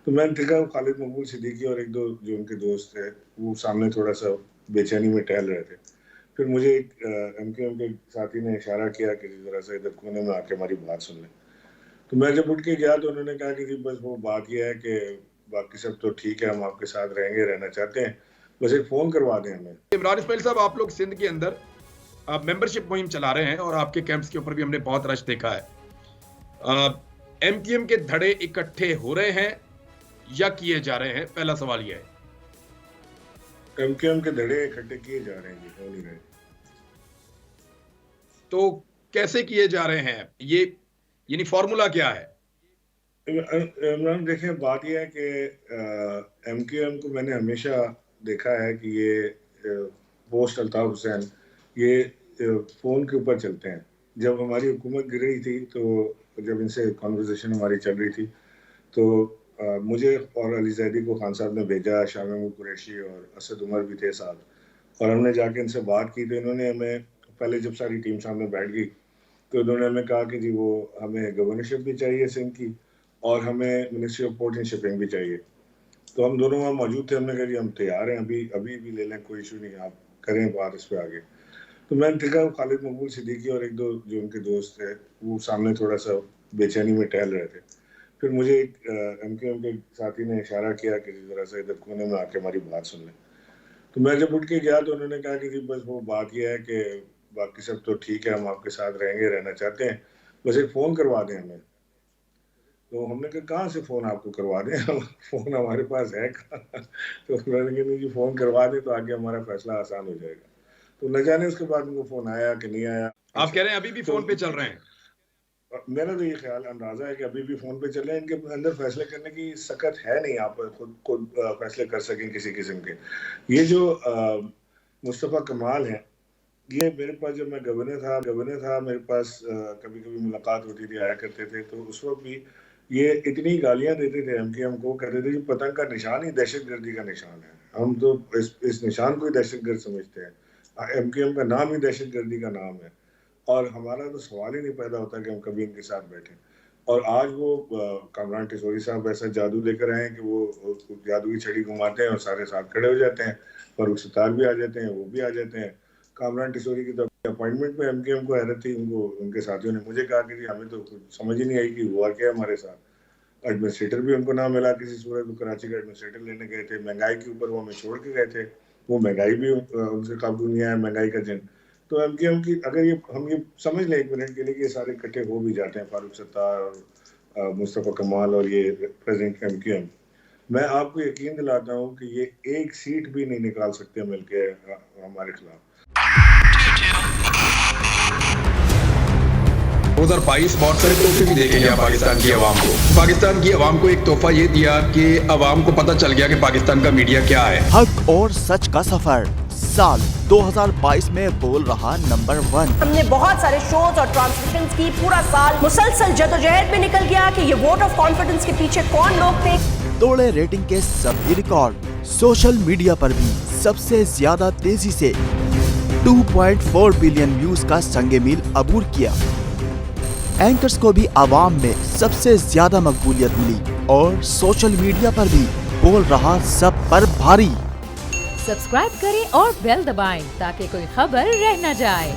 تو میں نے دیکھا خالد مقبول صدیقی اور ایک دو جو ان کے دوست تھے وہ سامنے تھوڑا سا بے چینی میں ٹہل رہے تھے. پھر مجھے ایک ایم کیو ایم کے ساتھی نے اشارہ کیا کہ ذرا سا ادھر کونے میں آ کے ہماری بات سن لیں. تو میں جب اٹھ کے گیا تو انہوں نے کہا کہ بس وہ بات یہ ہے کہ باقی سب تو ٹھیک ہے, ہم آپ کے ساتھ رہیں گے, رہنا چاہتے ہیں, بس ایک فون کروا دیں ہمیں. عمران اسماعیل صاحب, آپ لوگ سندھ کے اندر ممبرشپ مہم چلا رہے ہیں اور آپ کے کیمپس کے اوپر بھی ہم نے بہت رش دیکھا ہے. ایم کیو ایم کے دھڑے اکٹھے ہو رہے ہیں یا کیے جا رہے ہیں؟ پہلا سوال یہ ہے. ایم کیو ایم کے دھڑے اکٹھے کیے جا رہے ہیں, جی ہو نہیں رہے. تو کیسے کیے جا رہے ہیں یہ, یعنی فارمولا کیا ہے؟ عمران دیکھیں, بات یہ ہے کہ ایم کیو ایم کو میں نے ہمیشہ دیکھا ہے کہ یہ پوسٹ الطاف حسین یہ فون کے اوپر چلتے ہیں. جب ہماری حکومت گر رہی تھی تو جب ان سے کانورزیشن ہماری چل رہی تھی تو مجھے اور علی زیدی کو خان صاحب نے بھیجا, شاہ محمود قریشی اور اسد عمر بھی تھے ساتھ, اور ہم نے جا کے ان سے بات کی. تو انہوں نے ہمیں پہلے جب ساری ٹیم سامنے بیٹھ گئی تو انہوں نے ہمیں کہا کہ جی وہ ہمیں گورنرشپ بھی چاہیے سندھ کی اور ہمیں ministry of port and shipping بھی چاہیے. تو ہم دونوں وہاں موجود تھے, ہم نے کہا جی ہم تیار ہیں, ابھی بھی لے لیں, کوئی ایشو نہیں, آپ کریں بات اس پہ آگے. تو میں نے دیکھا خالد مقبول صدیقی اور ایک دو جو ان کے دوست تھے وہ سامنے تھوڑا سا بے چینی میں ٹہل رہے تھے. پھر مجھے ایک ایم کیو ایم کے ساتھی نے اشارہ کیا کہ ذرا سا ادھر کونے میں آ کے ہماری بات سن لیں. تو میں جب اٹھ کے گیا تو انہوں نے کہا کہ بس وہ بات یہ ہے کہ باقی سب تو ٹھیک ہے, ہم آپ کے ساتھ رہیں گے, رہنا چاہتے ہیں, بس ایک فون کروا دیں ہمیں. تو ہم نے کہا کہاں سے فون آپ کو کروا دیں, فون ہمارے پاس ہے کہاں. تو انہوں نے کہا جی فون کروا دیں تو آگے ہمارا فیصلہ آسان ہو جائے گا. تو نہ جانے اس کے بعد ان کو فون آیا کہ نہیں آیا. آپ کہہ رہے ہیں ابھی بھی فون پہ چل رہے ہیں؟ میرا تو یہ خیال اندازہ ہے کہ ابھی بھی فون پہ چل رہے ہیں. ان کے اندر فیصلے کرنے کی سکت ہے نہیں, آپ خود فیصلے کر سکیں کسی قسم کے. یہ جو مصطفیٰ کمال ہیں, یہ میرے پاس جب میں گورنر تھا میرے پاس کبھی کبھی ملاقات ہوتی تھی, آیا کرتے تھے. تو اس وقت بھی یہ اتنی گالیاں دیتے تھے ایم کیو ایم کو, کہتے تھے کہ پتنگ کا نشان ہی دہشت گردی کا نشان ہے, ہم تو اس نشان کو ہی دہشت گرد سمجھتے ہیں, ایم کیو ایم کا نام ہی دہشت گردی کا نام ہے, اور ہمارا تو سوال ہی نہیں پیدا ہوتا کہ ہم کبھی ان کے ساتھ بیٹھیں. اور آج وہ کامران ٹھسوری صاحب ایسا جادو لے کر آئے ہیں کہ وہ جادو کی چھڑی گھماتے ہیں اور سارے ساتھ کھڑے ہو جاتے ہیں. فاروق ستار بھی آ جاتے ہیں, وہ بھی آ جاتے ہیں. کامران ٹھسوری کی تو اپوائنٹمنٹ میں ایم کیو ایم کو حیرت تھی, ان کے ساتھیوں نے مجھے کہا کہ جی ہمیں تو سمجھ ہی نہیں آئی کہ ہوا کیا ہمارے ساتھ. ایڈمنسٹریٹر بھی ان کو نہ ملا کسی صورت, وہ کراچی کا ایڈمنسٹریٹر لینے گئے تھے, مہنگائی کے اوپر وہ ہمیں چھوڑ کے گئے تھے, وہ مہنگائی بھی ان سے قابو نہیں آیا, مہنگائی کا جن. تو ایم کیو ایم کی اگر ہم یہ سمجھ لیں ایک منٹ کے لیے کہ یہ سارے اکٹھے ہو بھی جاتے ہیں, فاروق ستار اور مصطفیٰ کمال اور یہ پریزیڈنٹ ایم کیو ایم, میں آپ کو یقین دلاتا ہوں کہ یہ ایک سیٹ بھی نہیں نکال سکتے مل کے ہمارے خلاف. 2022 بہت سارے تحفے بھی دے کے گیا پاکستان کی عوام کو. پاکستان کی عوام کو ایک تحفہ یہ دیا کہ عوام کو پتہ چل گیا کہ پاکستان کا میڈیا کیا ہے. حق اور سچ کا سفر سال 2022 میں بول رہا نمبر 1. ہم نے بہت سارے شوز اور ٹرانسمیشنز کی, پورا سال مسلسل جدوجہد میں نکل گیا کہ یہ ووٹ آف کانفیڈنس کے پیچھے کون لوگ تھے. توڑے ریٹنگ کے سبھی ریکارڈ, سوشل میڈیا پر بھی سب سے زیادہ تیزی سے 2.4 بلین ویوز کا سنگ میل عبور کیا. اینکرز کو بھی عوام میں سب سے زیادہ مقبولیت ملی اور سوشل میڈیا پر بھی بول رہا سب پر بھاری. سبسکرائب کریں اور بیل دبائیں تاکہ کوئی خبر رہ نہ جائے.